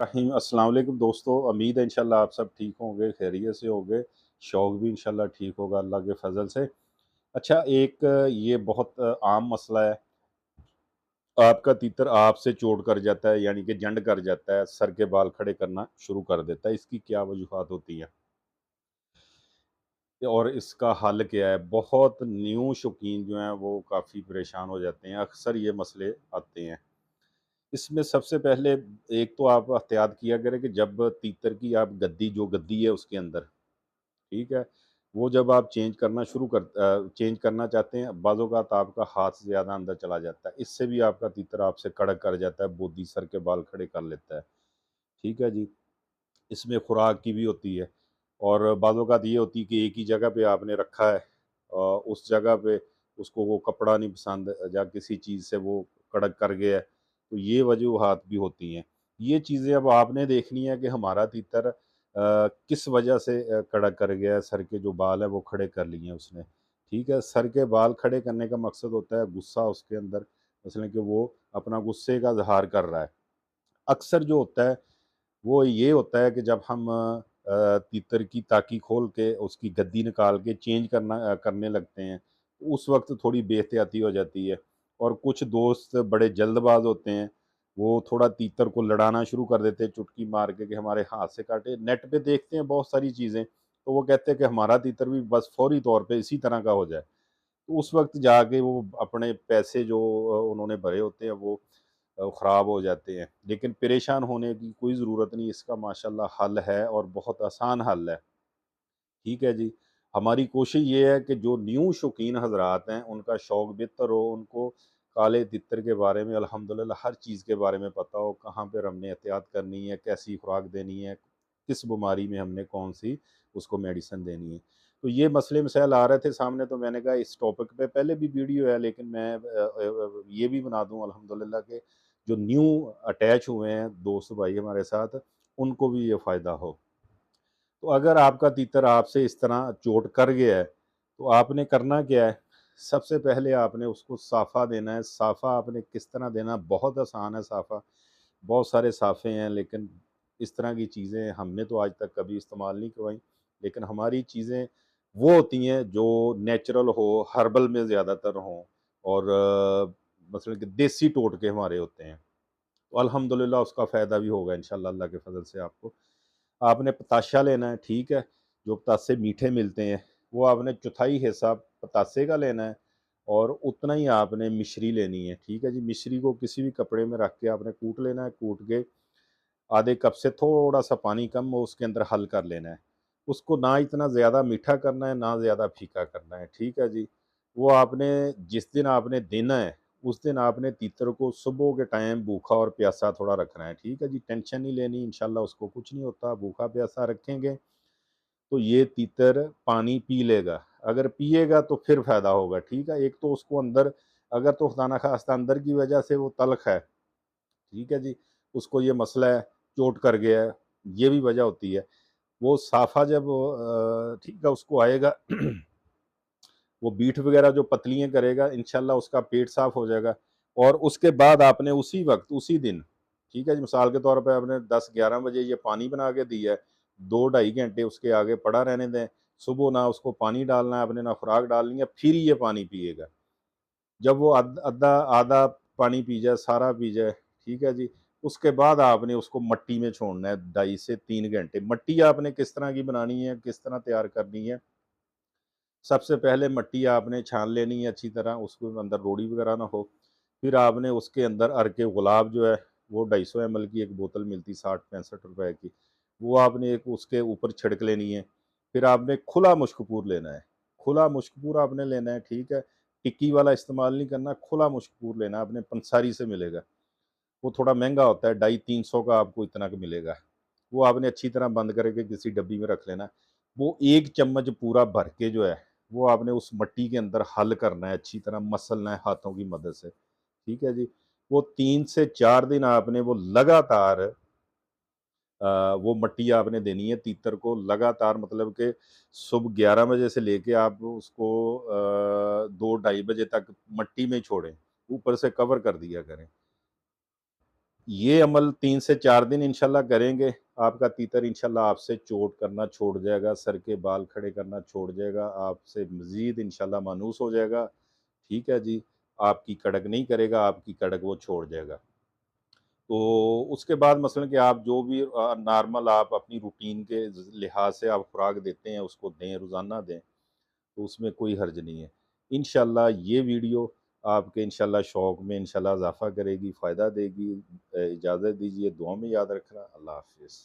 रहीम अस्सलाम वालेकुम दोस्तों। उम्मीद है इंशाल्लाह आप सब ठीक होंगे, खैरियत से होंगे। शौक़ भी इंशाल्लाह ठीक होगा अल्लाह के फ़ज़ल से। अच्छा, एक ये बहुत आम मसला है। आपका तीतर आपसे चोट कर जाता है, यानी कि जंड कर जाता है, सर के बाल खड़े करना शुरू कर देता है। इसकी क्या वजूहात होती हैं और इसका हल क्या है? बहुत न्यू शौकीन जो हैं वो काफ़ी परेशान हो जाते हैं, अक्सर ये मसले आते हैं। इसमें सबसे पहले एक तो आप एहतियात किया करें कि जब तीतर की आप गद्दी है उसके अंदर, ठीक है? वो जब आप चेंज करना चाहते हैं, बाज़ औक़ात आपका हाथ ज़्यादा अंदर चला जाता है। इससे भी आपका तीतर आपसे कड़क कर जाता है, बोदी सर के बाल खड़े कर लेता है। ठीक है जी? इसमें खुराक की भी होती है और बाज़ औक़ात ये होती है कि एक ही जगह पे आपने रखा है, उस जगह पे उसको वो कपड़ा नहीं पसंद या किसी चीज़ से वो कड़क कर गया है, तो ये वजूहात भी होती हैं। ये चीज़ें अब आपने देखनी है कि हमारा तीतर किस वजह से कड़क कर गया है, सर के जो बाल हैं वो खड़े कर लिए हैं उसने, ठीक है? सर के बाल खड़े करने का मकसद होता है गुस्सा उसके अंदर, मसलन कि वो अपना गुस्से का इज़हार कर रहा है। अक्सर जो होता है वो ये होता है कि जब हम तीतर की ताकी खोल के उसकी गद्दी निकाल के करने लगते हैं, उस वक़्त थोड़ी बेहतियाती हो जाती है और कुछ दोस्त बड़े जल्दबाज़ होते हैं, वो थोड़ा तीतर को लड़ाना शुरू कर देते हैं चुटकी मार के कि हमारे हाथ से काटे। नेट पे देखते हैं बहुत सारी चीज़ें, तो वो कहते हैं कि हमारा तीतर भी बस फ़ौरी तौर पे इसी तरह का हो जाए। तो उस वक़्त जाके वो अपने पैसे जो उन्होंने भरे होते हैं वो ख़राब हो जाते हैं। लेकिन परेशान होने की कोई ज़रूरत नहीं, इसका माशाअल्लाह हल है और बहुत आसान हल है। ठीक है जी। हमारी कोशिश ये है कि जो न्यू शौकीन हज़रात हैं, उनका शौक बेहतर हो, उनको काले तितर के बारे में अल्हम्दुलिल्लाह हर चीज़ के बारे में पता हो, कहाँ पे हमने एहतियात करनी है, कैसी खुराक देनी है, किस बीमारी में हमने कौन-सी उसको मेडिसिन देनी है। तो ये मसले-मसाइल आ रहे थे सामने, तो मैंने कहा इस टॉपिक पे पहले भी वीडियो है, लेकिन मैं ये भी बना दूँ अल्हम्दुलिल्लाह कि जो न्यू अटैच हुए हैं दोस्त भाई हमारे साथ, उनको भी ये फ़ायदा हो। तो अगर आपका तीतर आपसे इस तरह चोट कर गया है, तो आपने करना क्या है? सबसे पहले आपने उसको साफ़ा देना है। साफ़ा आपने किस तरह देना है? बहुत आसान है साफ़ा। बहुत सारे साफ़े हैं, लेकिन इस तरह की चीज़ें हमने तो आज तक कभी इस्तेमाल नहीं करवाई। लेकिन हमारी चीज़ें वो होती हैं जो नेचुरल हो, हर्बल में ज़्यादातर हों और मसलन कि देसी टोटके हमारे होते हैं। तो अल्हम्दुलिल्लाह उसका फ़ायदा भी होगा इंशाअल्लाह अल्लाह के फ़ज़ल से आपको। आपने पताशा लेना है, ठीक है? जो पतासे मीठे मिलते हैं, वो आपने चौथाई हिस्सा पतासे का लेना है और उतना ही आपने मिश्री लेनी है, ठीक है जी? मिश्री को किसी भी कपड़े में रख के आपने कूट लेना है, कूट के आधे कप से थोड़ा-सा पानी कम हो उसके अंदर हल कर लेना है। उसको ना इतना ज़्यादा मीठा करना है, ना ज़्यादा फीका करना है, ठीक है जी? वो आपने जिस दिन आपने देना है, उस दिन आपने तीतर को सुबह के टाइम भूखा और प्यासा थोड़ा रखना है, ठीक है जी? टेंशन नहीं लेनी, इंशाअल्लाह उसको कुछ नहीं होता, भूखा-प्यासा रखेंगे, तो ये तीतर पानी पी लेगा। अगर पिएगा तो फिर फ़ायदा होगा, ठीक है? एक तो उसको अंदर अगर तो खुदा ना ख़ास्ता अंदर की वजह से वो तल्ख़ है, ठीक है जी? उसको ये मसला है, चोट कर गया है, ये भी वजह होती है। वो साफ़ा जब ठीक है उसको आएगा वो बीट वग़ैरह जो पतलियाँ करेगा, इंशाअल्लाह उसका पेट साफ़ हो जाएगा और उसके बाद आपने उसी वक़्त, उसी दिन, ठीक है जी, मिसाल के तौर पे आपने 10-11 बजे ये पानी बना के दिया है, 2 ढाई घंटे उसके आगे पड़ा रहने दें। सुबह ना उसको पानी डालना है आपने, ना खुराक डालनी है, फिर ये पानी पिएगा। जब वो आधा पानी पी जाए, सारा पी जाए, ठीक है जी? उसके बाद आपने उसको मट्टी में छोड़ना है, ढाई से 3 घंटे। मट्टी आपने किस तरह की बनानी है, किस तरह तैयार करनी है? सबसे पहले मट्टी आपने छान लेनी है अच्छी तरह, उसके अंदर रोड़ी वगैरह ना हो। फिर आपने उसके अंदर अर्क गुलाब जो है, वो 250 एमएल की एक बोतल मिलती 60-65 रुपए की, वो आपने एक उसके ऊपर छिड़क लेनी है। फिर आपने खुला मुश्कपूर लेना है, खुला मुश्कपूर आपने लेना है, ठीक है? टिक्की वाला इस्तेमाल नहीं करना, खुला मुश्कपूर लेना है आपने, पंसारी से मिलेगा। वो थोड़ा महँगा होता है, 250-300 का आपको इतना का मिलेगा। वो आपने अच्छी तरह बंद करके किसी डब्बी में रख लेना है। वो 1 चम्मच पूरा भर के जो है, वो आपने उस मिट्टी के अंदर हल करना है, अच्छी तरह मसलना है हाथों की मदद से, ठीक है जी? वो 3 से 4 दिन आपने वो लगातार वो मिट्टी आपने देनी है तीतर को लगातार, मतलब कि सुबह 11 बजे से लेके आप उसको 2 ढाई बजे तक मिट्टी में छोड़ें, ऊपर से कवर कर दिया करें। ये अमल 3 से 4 दिन इंशाल्लाह करेंगे, आपका तीतर इंशाल्लाह आपसे चोट करना छोड़ जाएगा, सर के बाल खड़े करना छोड़ जाएगा, आपसे मज़ीद इंशाल्लाह मानूस हो जाएगा। ठीक है जी, आपकी कड़क नहीं करेगा, आपकी कड़क वो छोड़ जाएगा। तो उसके बाद मसलन कि आप जो भी नॉर्मल आप अपनी रूटीन के लिहाज से आप खुराक देते हैं, उसको दें, रोज़ाना दें, तो उसमें कोई हर्ज नहीं है। इंशाल्लाह ये वीडियो आपके इंशाल्लाह शौक में इंशाल्लाह इज़ाफ़ा करेगी, फ़ायदा देगी। इजाज़त दीजिए, दुआ में याद रखना। अल्लाह हाफ़िज़।